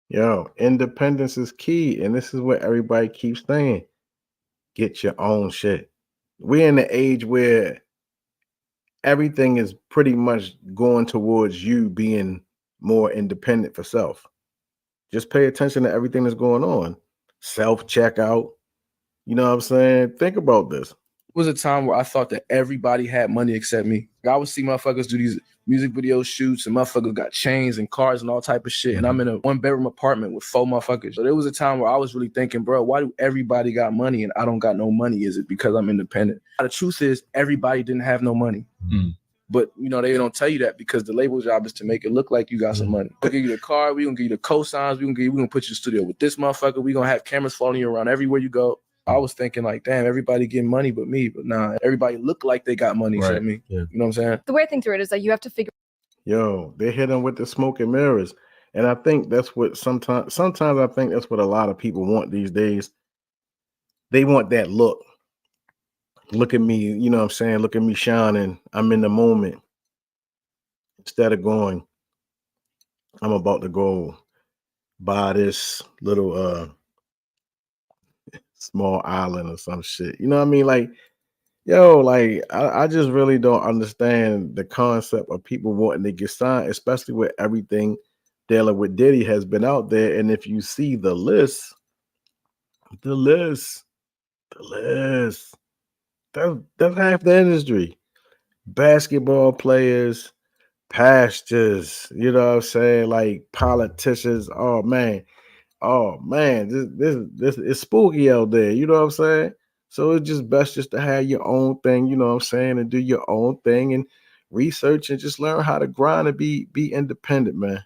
G: Yo, independence is key. And this is what everybody keeps saying. Get your own shit. We're in the age where everything is pretty much going towards you being more independent for self. Just pay attention to everything that's going on. Self-checkout. You know what I'm saying? Think about this.
D: It was a time where I thought that everybody had money except me. I would see motherfuckers do these music video shoots and motherfuckers got chains and cars and all type of shit. And I'm in a 1-bedroom apartment with 4 motherfuckers. So there was a time where I was really thinking, bro, why do everybody got money and I don't got no money? Is it because I'm independent? The truth is everybody didn't have no money. But, you know, they don't tell you that because the label job is to make it look like you got some money. We'll give you the car. We're going to give you the cosigns. We're going to put you in the studio with this motherfucker. We're going to have cameras following you around everywhere you go. I was thinking like, damn, everybody getting money but me. But nah, everybody look like they got money except me. Yeah. You know what I'm saying?
E: The way I think through it is that you have to figure.
G: Yo, they hit them with the smoke and mirrors. And I think that's what sometimes I think that's what a lot of people want these days. They want that look. Look at me, you know what I'm saying? Look at me shining. I'm in the moment. Instead of going, I'm about to go buy this little small island or some shit. You know what I mean? Like, yo, like I just really don't understand the concept of people wanting to get signed, especially with everything dealing with Diddy has been out there. And if you see the list, that's half the industry. Basketball players, pastors, you know what I'm saying? Like politicians. Oh man, this is spooky out there. You know what I'm saying? So it's just best just to have your own thing, you know what I'm saying, and do your own thing and research and just learn how to grind and be independent, man.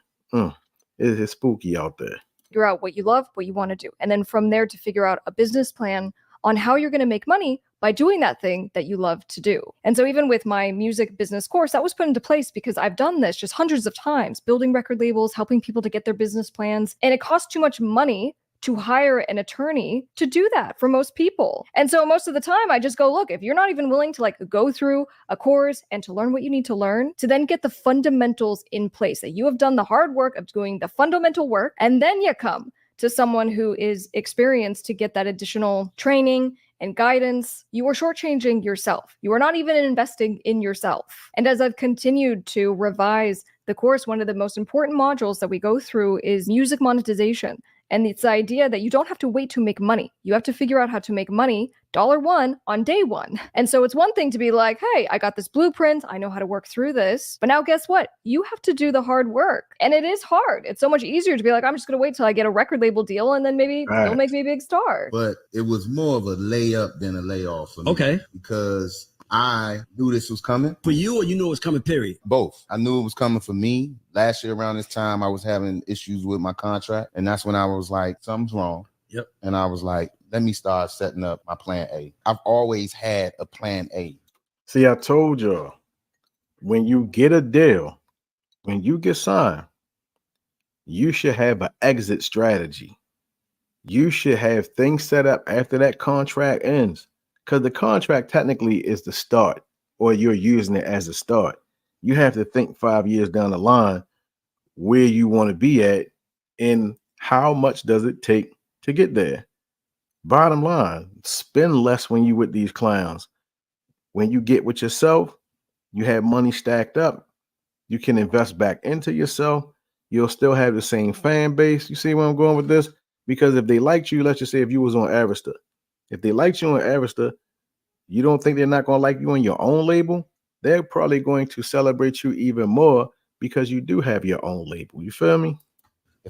G: It's spooky out there.
E: Figure out what you love, what you want to do. And then from there to figure out a business plan on how you're going to make money by doing that thing that you love to do. And so even with my music business course, that was put into place because I've done this just hundreds of times, building record labels, helping people to get their business plans. And it costs too much money to hire an attorney to do that for most people. And so most of the time I just go, look, if you're not even willing to like go through a course and to learn what you need to learn, to then get the fundamentals in place, that you have done the hard work of doing the fundamental work, and then you come to someone who is experienced to get that additional training and guidance, you are shortchanging yourself. You are not even investing in yourself. And as I've continued to revise the course, one of the most important modules that we go through is music monetization And it's the idea that you don't have to wait to make money. You have to figure out how to make money $1 on day one. And so it's one thing to be like, hey, I got this blueprint. I know how to work through this. But now guess what? You have to do the hard work. And it is hard. It's so much easier to be like, I'm just going to wait till I get a record label deal and then maybe they'll make me a big star.
R: But it was more of a layup than a layoff for me. Okay. Because I knew this was coming. For you, or you knew it was coming, period? Both. I knew it was coming for me. Last year around this time, I was having issues with my contract. And that's when I was like, something's wrong. Yep. And I was like, let me start setting up my plan A. I've always had a plan A.
G: See, I told y'all, when you get a deal, when you get signed, you should have an exit strategy. You should have things set up after that contract ends, because the contract technically is the start, or you're using it as a start. You have to think 5 years down the line where you want to be at and how much does it take to get there. Bottom line, spend less when you with these clowns. When you get with yourself, you have money stacked up. You can invest back into yourself. You'll still have the same fan base. You see where I'm going with this? Because if they liked you, let's just say if you was on Arista, if they liked you on Arista, you don't think they're not going to like you on your own label? They're probably going to celebrate you even more because you do have your own label. You feel me?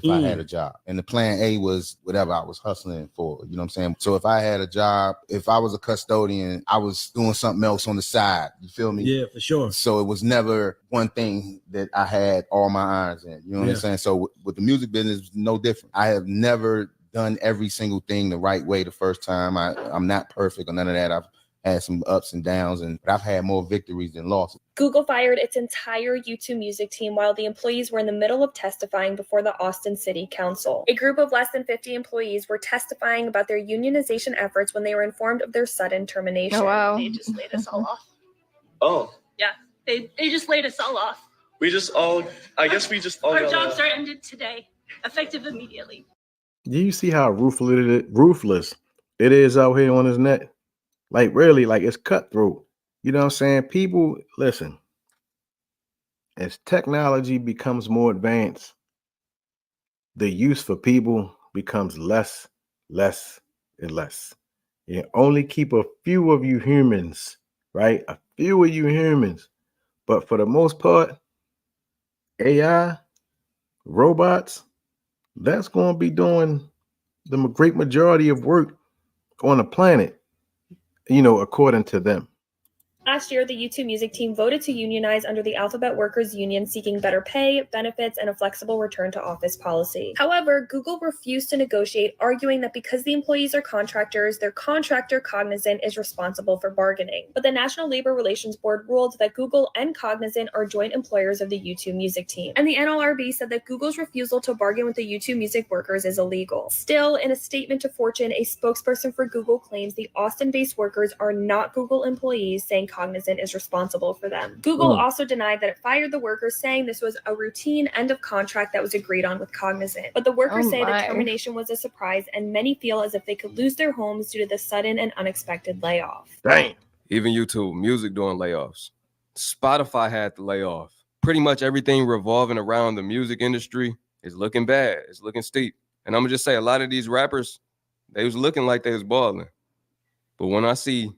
R: If I had a job, and the plan A was whatever I was hustling for, you know what I'm saying? So if I had a job, if I was a custodian, I was doing something else on the side, you feel me? Yeah, for sure. So it was never one thing that I had all my irons in, you know what I'm saying? So with the music business, no different. I have never done every single thing the right way the first time. I'm not perfect or none of that. I've had some ups and downs, but I've had more victories than losses.
S: Google fired its entire YouTube Music team while the employees were in the middle of testifying before the Austin City Council. A group of less than 50 employees were testifying about their unionization efforts when they were informed of their sudden termination.
E: Oh, wow.
T: They just laid us all off.
U: Oh,
T: Yeah, they just laid us all off.
U: I guess we just all
T: Our
U: got
T: jobs are ended today, effective immediately.
G: Do you see how ruthless it is out here on this net? Like, really, like, it's cutthroat. You know what I'm saying? People, listen, as technology becomes more advanced, the use for people becomes less, and less. You only keep a few of you humans, right? A few of you humans. But for the most part, AI, robots, that's going to be doing the great majority of work on the planet, you know, according to them.
S: Last year, the YouTube Music team voted to unionize under the Alphabet Workers Union, seeking better pay, benefits, and a flexible return to office policy. However, Google refused to negotiate, arguing that because the employees are contractors, their contractor Cognizant is responsible for bargaining. But the National Labor Relations Board ruled that Google and Cognizant are joint employers of the YouTube Music team. And the NLRB said that Google's refusal to bargain with the YouTube Music workers is illegal. Still, in a statement to Fortune, a spokesperson for Google claims the Austin-based workers are not Google employees, saying Cognizant is responsible for them. Google also denied that it fired the workers, saying this was a routine end of contract that was agreed on with Cognizant. But the workers say the termination was a surprise, and many feel as if they could lose their homes due to the sudden and unexpected layoff.
G: Dang.
F: Even YouTube Music doing layoffs. Spotify had to lay off. Pretty much everything revolving around the music industry is looking bad. It's looking steep. And I'm gonna just say a lot of these rappers, they was looking like they was balling. But when I see,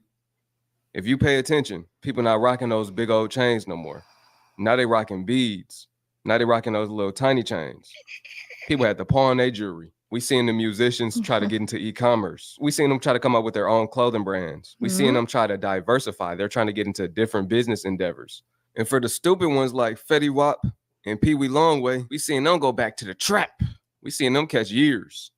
F: if you pay attention, people not rocking those big old chains no more. Now they rocking beads. Now they rocking those little tiny chains. People had to pawn their jewelry. We seeing the musicians try to get into e-commerce. We seeing them try to come up with their own clothing brands. We seeing them try to diversify. They're trying to get into different business endeavors. And for the stupid ones like Fetty Wap and Pee Wee Longway, we seeing them go back to the trap. We seeing them catch years.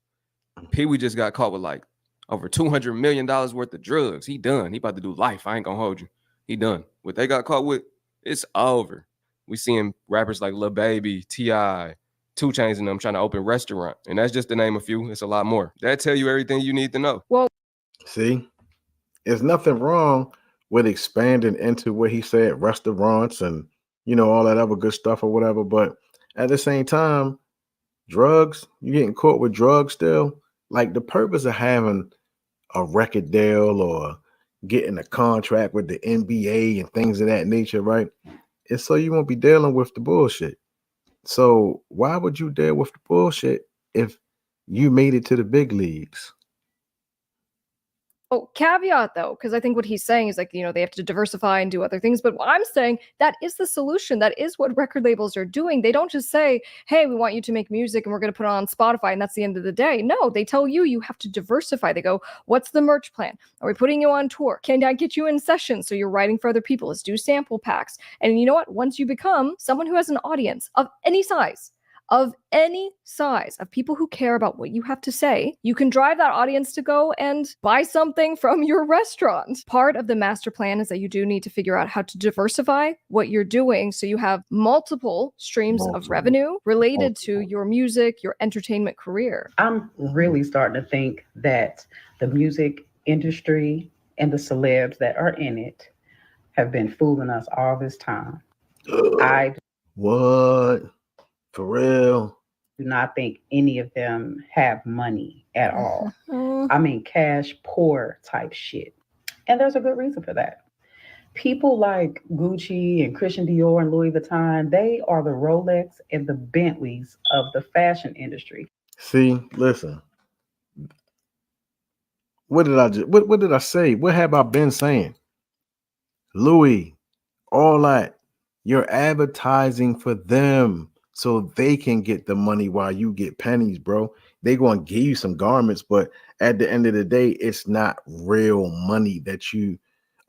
F: Pee Wee just got caught with like over $200 million worth of drugs. He done. He about to do life. I ain't gonna hold you. He done. What they got caught with, it's over. We seeing rappers like Lil Baby, T.I., 2 Chainz and them trying to open restaurant. And that's just to name a few. It's a lot more. That tell you everything you need to know.
E: Well,
G: see, there's nothing wrong with expanding into what he said, restaurants and, you know, all that other good stuff or whatever. But at the same time, drugs, you getting caught with drugs still. Like, the purpose of having a record deal or getting a contract with the NBA and things of that nature, right? It's so you won't be dealing with the bullshit. So why would you deal with the bullshit if you made it to the big leagues.
E: Oh, caveat though, because I think what he's saying is like, you know, they have to diversify and do other things. But what I'm saying, that is the solution. That is what record labels are doing. They don't just say, hey, we want you to make music and we're going to put it on Spotify and that's the end of the day. No, they tell you, you have to diversify. They go, what's the merch plan? Are we putting you on tour? Can I get you in sessions so you're writing for other people? Let's do sample packs. And you know what? Once you become someone who has an audience of any size, of people who care about what you have to say, you can drive that audience to go and buy something from your restaurant. Part of the master plan is that you do need to figure out how to diversify what you're doing so you have multiple streams of revenue related to your music, your entertainment career.
A: I'm really starting to think that the music industry and the celebs that are in it have been fooling us all this time.
G: What? For real?
A: Do not think any of them have money at all. I mean, cash poor type shit. And there's a good reason for that. People like Gucci and Christian Dior and Louis Vuitton, they are the Rolex and the Bentleys of the fashion industry.
G: See, listen. What did I say? What have I been saying? Louis, all that. You're advertising for them. So they can get the money while you get pennies, bro. They're going to give you some garments, but at the end of the day, it's not real money that you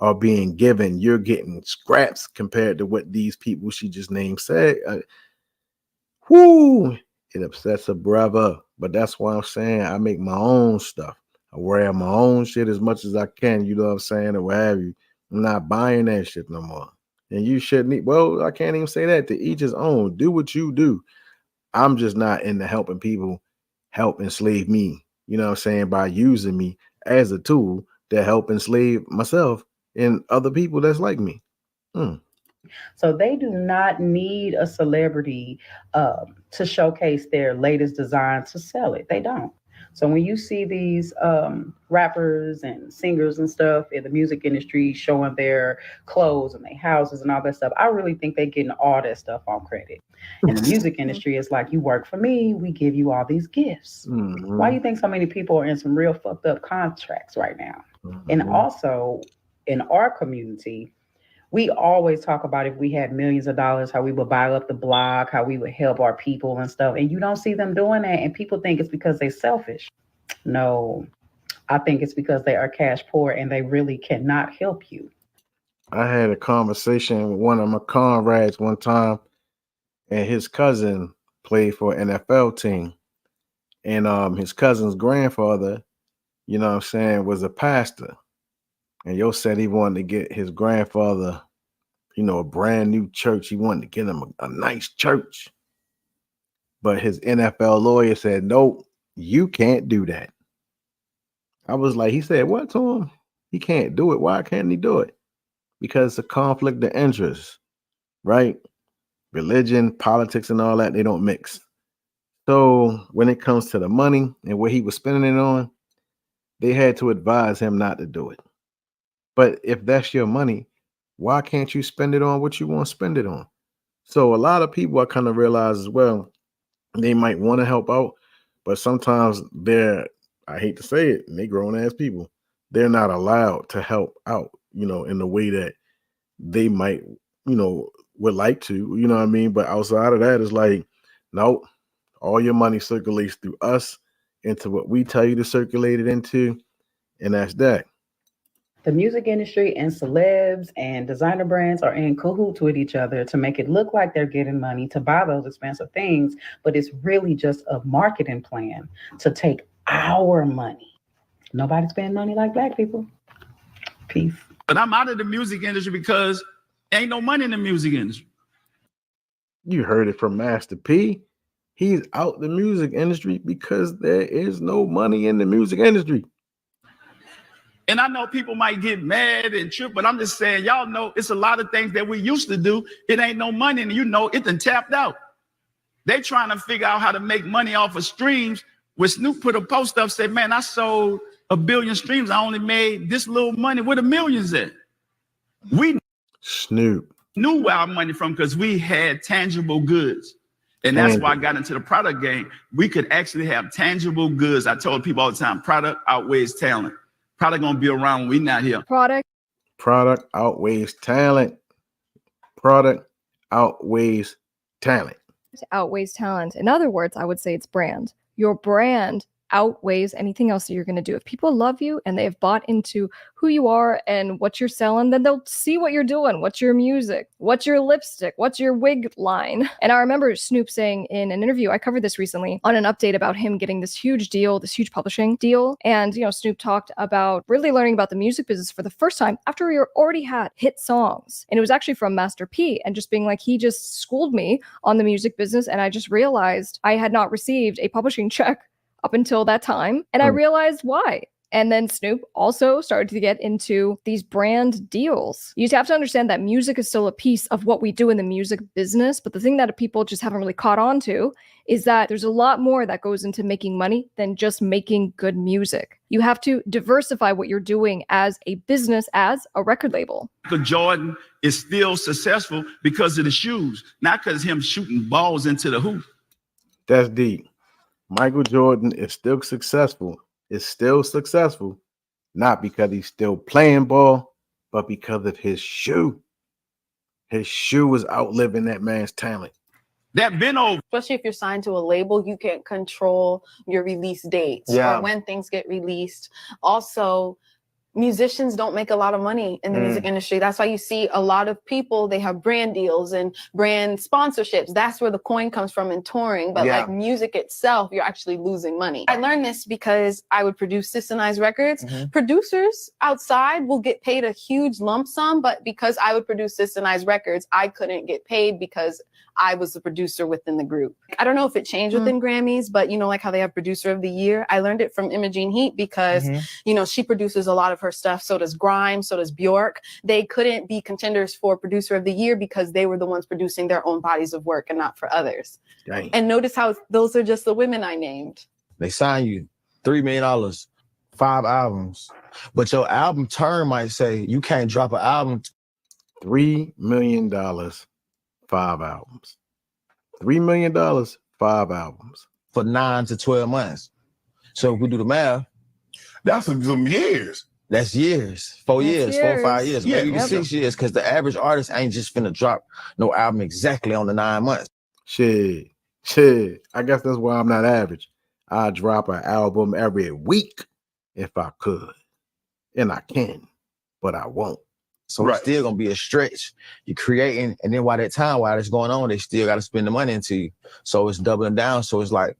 G: are being given. You're getting scraps compared to what these people she just named said. It upsets a brother, but that's why I'm saying I make my own stuff. I wear my own shit as much as I can, you know what I'm saying, or what have you. I'm not buying that shit no more. And you shouldn't, well, I can't even say that. To each his own. Do what you do. I'm just not into helping people help enslave me, you know what I'm saying, by using me as a tool to help enslave myself and other people that's like me.
A: So they do not need a celebrity to showcase their latest design to sell it. They don't. So when you see these rappers and singers and stuff in the music industry showing their clothes and their houses and all that stuff, I really think they're getting all that stuff on credit. In the music industry, it's like, you work for me, we give you all these gifts. Why do you think so many people are in some real fucked up contracts right now? And also in our community, we always talk about if we had millions of dollars, how we would buy up the block, how we would help our people and stuff. And you don't see them doing that. And people think it's because they're selfish. No, I think it's because they are cash poor and they really cannot help you.
G: I had a conversation with one of my comrades one time, and his cousin played for an NFL team. And his cousin's grandfather, you know what I'm saying, was a pastor. And Yo said he wanted to get his grandfather, you know, a brand new church. He wanted to get him a nice church. But his NFL lawyer said, nope, you can't do that. I was like, he said, what to him? He can't do it. Why can't he do it? Because it's a conflict of interest, right? Religion, politics, and all that, they don't mix. So when it comes to the money and what he was spending it on, they had to advise him not to do it. But if that's your money, why can't you spend it on what you want to spend it on? So a lot of people I kind of realize as well, they might want to help out, but sometimes they're, I hate to say it, and they grown ass people, they're not allowed to help out, you know, in the way that they might, you know, would like to, you know what I mean? But outside of that, it's like, nope, all your money circulates through us into what we tell you to circulate it into, and that's that.
A: The music industry and celebs and designer brands are in cahoots with each other to make it look like they're getting money to buy those expensive things, but it's really just a marketing plan to take our money. Nobody spend money like black people. Peace.
V: But I'm out of the music industry because ain't no money in the music industry.
G: You heard it from Master P. He's out the music industry because there is no money in the music industry.
V: And I know people might get mad and trip, but I'm just saying, y'all know it's a lot of things that we used to do. It ain't no money, and you know it done tapped out. They trying to figure out how to make money off of streams. When Snoop put a post up, said, man, I sold 1 billion streams. I only made this little money. Where the millions at? We
G: Snoop
V: knew where our money from because we had tangible goods. And that's why I got into the product game. We could actually have tangible goods. I told people all the time, product outweighs talent. Product gonna be around when we not here.
G: Product outweighs talent. Product outweighs talent.
E: Outweighs talent. In other words, I would say it's brand. Your brand outweighs anything else that you're going to do. If people love you and they have bought into who you are and what you're selling, then they'll see what you're doing. What's your music? What's your lipstick? What's your wig line? And I remember Snoop saying in an interview, I covered this recently on an update about him getting this huge deal, this huge publishing deal. And, you know, Snoop talked about really learning about the music business for the first time after he already had hit songs. And it was actually from Master P, and just being like, he just schooled me on the music business. And I just realized I had not received a publishing check up until that time. And I realized why. And then Snoop also started to get into these brand deals. You have to understand that music is still a piece of what we do in the music business. But the thing that people just haven't really caught on to is that there's a lot more that goes into making money than just making good music. You have to diversify what you're doing as a business, as a record label.
V: Michael Jordan is still successful because of the shoes, not because of him shooting balls into the hoop.
G: That's deep. Michael Jordan is still successful. Not because he's still playing ball, but because of his shoe. His shoe is outliving that man's talent.
V: That been over.
B: Especially if you're signed to a label, you can't control your release dates or when things get released. Also, musicians don't make a lot of money in the music industry. That's why you see a lot of people, they have brand deals and brand sponsorships. That's where the coin comes from in touring. But like music itself, you're actually losing money. I learned this because I would produce Systemized records. Producers outside will get paid a huge lump sum, but because I would produce Systemized records, I couldn't get paid because I was the producer within the group. I don't know if it changed within Grammys, but you know, like how they have producer of the year. I learned it from Imogene Heap because, you know, she produces a lot of her stuff. So does Grimes, so does Bjork. They couldn't be contenders for producer of the year because they were the ones producing their own bodies of work and not for others.
R: Dang.
B: And notice how those are just the women I named.
C: They sign you $3 million, 5 albums, but your album term might say you can't drop an album.
G: $3 million, 5 albums. $3 million, 5 albums.
C: For 9 to 12 months. So if we do the math,
L: that's some years.
C: That's years. 4 years, 4 or 5 years, maybe 6 years, because the average artist ain't just finna drop no album exactly on the 9 months.
G: Shit. I guess that's why I'm not average. I drop an album every week if I could. And I can, but I won't.
C: So it's still gonna be a stretch. You're creating, and then while it's going on, they still gotta spend the money into you. So it's doubling down. So it's like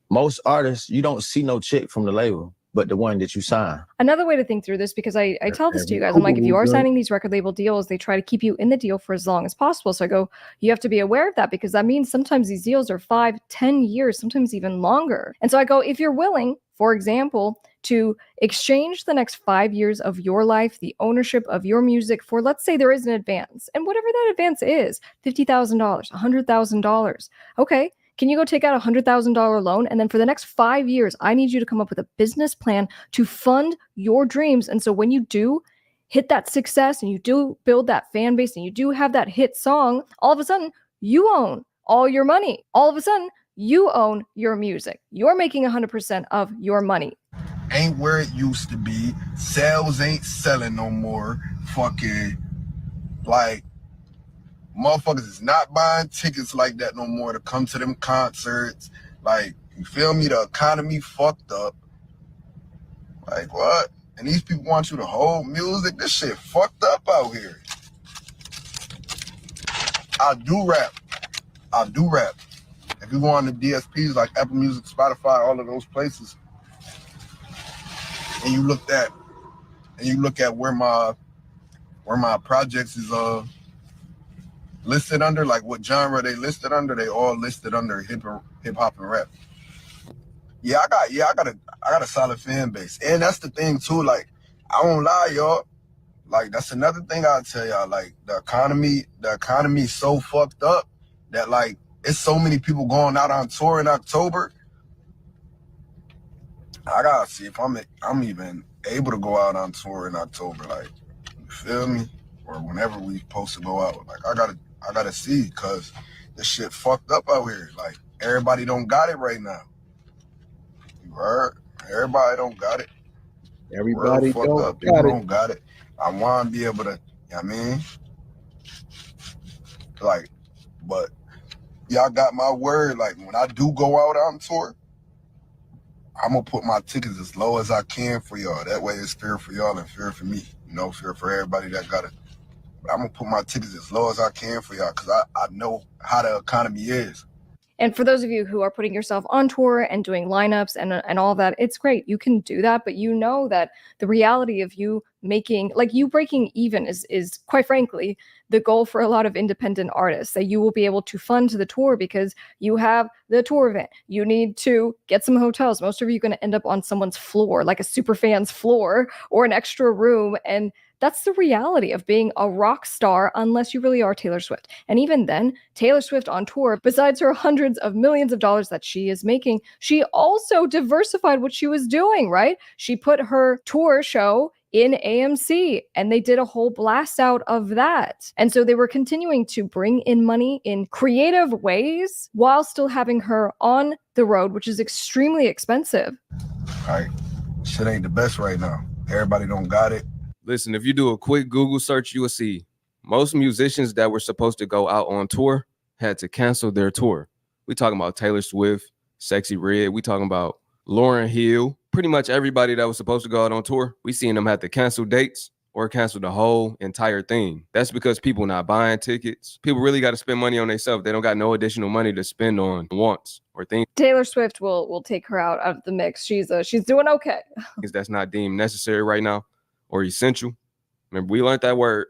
C: most artists, you don't see no check from the label, but the one that you sign.
E: Another way to think through this, because I tell this to you guys, I'm like, if you are signing these record label deals, they try to keep you in the deal for as long as possible. So I go, you have to be aware of that, because that means sometimes these deals are 5, 10 years, sometimes even longer. And so I go, if you're willing, for example, to exchange the next 5 years of your life, the ownership of your music for, let's say there is an advance, and whatever that advance is, $50,000, $100,000. Okay. Can you go take out a $100,000 loan? And then for the next 5 years, I need you to come up with a business plan to fund your dreams. And so when you do hit that success and you do build that fan base and you do have that hit song, all of a sudden you own all your money. All of a sudden you own your music. You're making 100% of your money.
L: Ain't where it used to be. Sales ain't selling no more. Fucking like motherfuckers is not buying tickets like that no more to come to them concerts. Like, you feel me? The economy fucked up. Like, what? And these people want you to hold music? This shit fucked up out here. I do rap. If you go on the DSPs like Apple Music, Spotify, all of those places, and you look at where my projects is listed under, like what genre they listed under, they all listed under hip hop and rap. I got a solid fan base. And that's the thing too, like, I won't lie, y'all. Like, that's another thing I'll tell y'all. Like, the economy is so fucked up that, like, it's so many people going out on tour in October. I gotta see if I'm even able to go out on tour in October. Like, you feel me? Or whenever we supposed to go out. Like, I gotta see, because the shit fucked up out here. Like everybody don't got it right now. You heard? Everybody don't got it.
G: Everybody
L: Fucked
G: don't
L: up. People
G: got it.
L: don't got it. I want to be able to, you know what I mean? Like, but y'all got my word. Like when I do go out on tour, I'm gonna put my tickets as low as I can for y'all. That way it's fair for y'all and fair for me. You know, fair for everybody that got it. But I'm gonna put my tickets as low as I can for y'all because I know how the economy is.
E: And for those of you who are putting yourself on tour and doing lineups and all that, it's great. You can do that, but you know that the reality of you making, like you breaking even is quite frankly, the goal for a lot of independent artists, that you will be able to fund the tour because you have the tour event. You need to get some hotels. Most of you are going to end up on someone's floor, like a super fan's floor or an extra room. And that's the reality of being a rock star unless you really are Taylor Swift. And even then, Taylor Swift on tour, besides her hundreds of millions of dollars that she is making, she also diversified what she was doing, right? She put her tour show in AMC and they did a whole blast out of that. And so they were continuing to bring in money in creative ways while still having her on the road, which is extremely expensive.
L: All right. Shit ain't the best right now. Everybody don't got it.
F: Listen, if you do a quick Google search, you will see most musicians that were supposed to go out on tour had to cancel their tour. We talking about Taylor Swift, Sexy Red. We talking about Lauryn Hill. Pretty much everybody that was supposed to go out on tour, we seen them have to cancel dates or cancel the whole entire thing. That's because people not buying tickets. People really got to spend money on themselves. They don't got no additional money to spend on wants or things
E: Taylor Swift will take her out of the mix. She's doing okay.
F: that's not deemed necessary right now or essential. Remember, we learned that word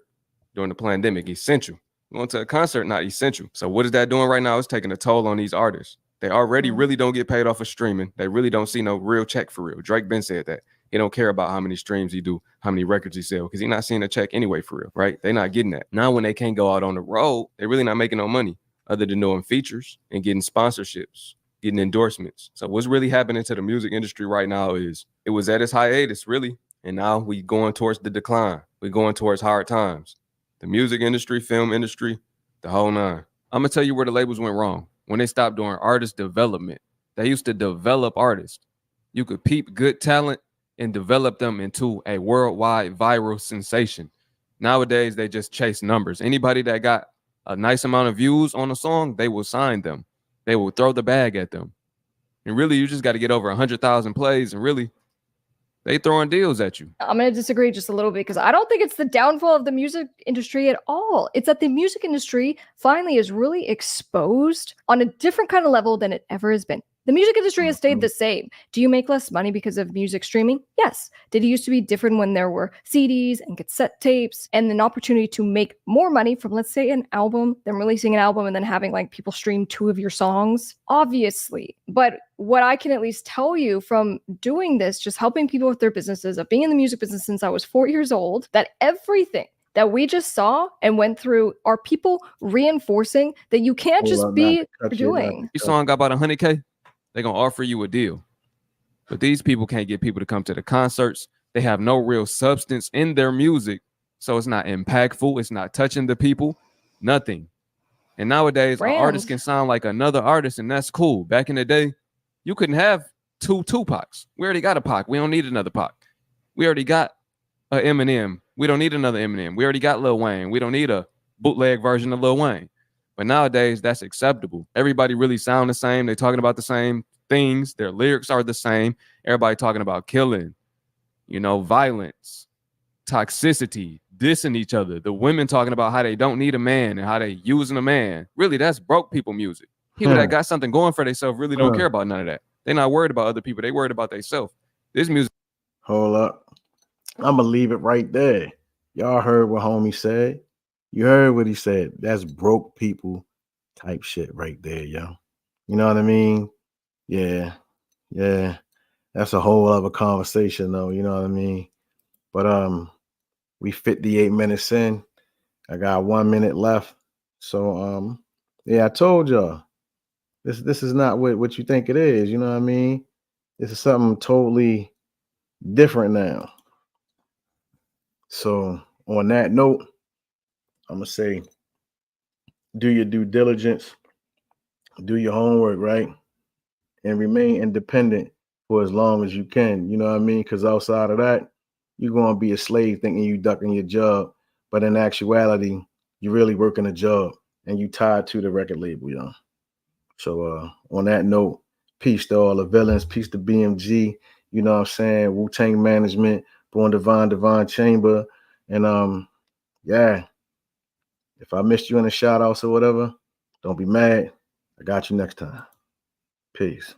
F: during the pandemic, essential. Going to a concert, not essential. So what is that doing right now? It's taking a toll on these artists. They already really don't get paid off of streaming. They really don't see no real check for real. Drake Ben said that. He don't care about how many streams he do, how many records he sell, because he's not seeing a check anyway for real, right? They're not getting that. Now when they can't go out on the road, they're really not making no money other than doing features and getting sponsorships, getting endorsements. So what's really happening to the music industry right now is it was at its hiatus, really. And now we going towards the decline. We're going towards hard times. The music industry, film industry, the whole nine. I'm going to tell you where the labels went wrong. When they stopped doing artist development, they used to develop artists. You could peep good talent and develop them into a worldwide viral sensation. Nowadays, they just chase numbers. Anybody that got a nice amount of views on a song, they will sign them. They will throw the bag at them. And really, you just got to get over 100,000 plays and really, they throwing deals at you.
E: I'm going to disagree just a little bit because I don't think it's the downfall of the music industry at all. It's that the music industry finally is really exposed on a different kind of level than it ever has been. The music industry has stayed the same. Do you make less money because of music streaming? Yes. Did it used to be different when there were CDs and cassette tapes and an opportunity to make more money from, let's say, an album, than releasing an album and then having like people stream 2 of your songs? Obviously. But what I can at least tell you from doing this, just helping people with their businesses, of being in the music business since I was 4 years old, that everything that we just saw and went through are people reinforcing that you can't just be doing.
F: Your song got about 100K. They're going to offer you a deal. But these people can't get people to come to the concerts. They have no real substance in their music. So it's not impactful. It's not touching the people. Nothing. And nowadays, an artist can sound like another artist, and that's cool. Back in the day, you couldn't have 2 Tupacs. We already got a Pac. We don't need another Pac. We already got a Eminem. We don't need another Eminem. We already got Lil Wayne. We don't need a bootleg version of Lil Wayne. But nowadays, that's acceptable. Everybody really sound the same. They're talking about the same things. Their lyrics are the same. Everybody talking about killing, violence, toxicity, dissing each other. The women talking about how they don't need a man and how they using a man. Really, that's broke people music. People that got something going for themselves really don't care about none of that. They're not worried about other people. They worried about themselves. This music.
G: Hold up. I'm going to leave it right there. Y'all heard what homie said. You heard what he said. That's broke people type shit right there, yo. You know what I mean? Yeah. That's a whole other conversation, though. You know what I mean? But we 58 minutes in. I got 1 minute left. So I told y'all. This is not what you think it is. You know what I mean? This is something totally different now. So on that note, I'm going to say, do your due diligence. do your homework, right? And remain independent for as long as you can. You know what I mean? Because outside of that, you're going to be a slave thinking you ducking your job. But in actuality, you're really working a job and you tied to the record label, yo. So on that note, peace to all the villains, peace to BMG, you know what I'm saying? Wu-Tang Management, Born Divine Chamber. And yeah, if I missed you in the shout outs or whatever, don't be mad. I got you next time. Peace.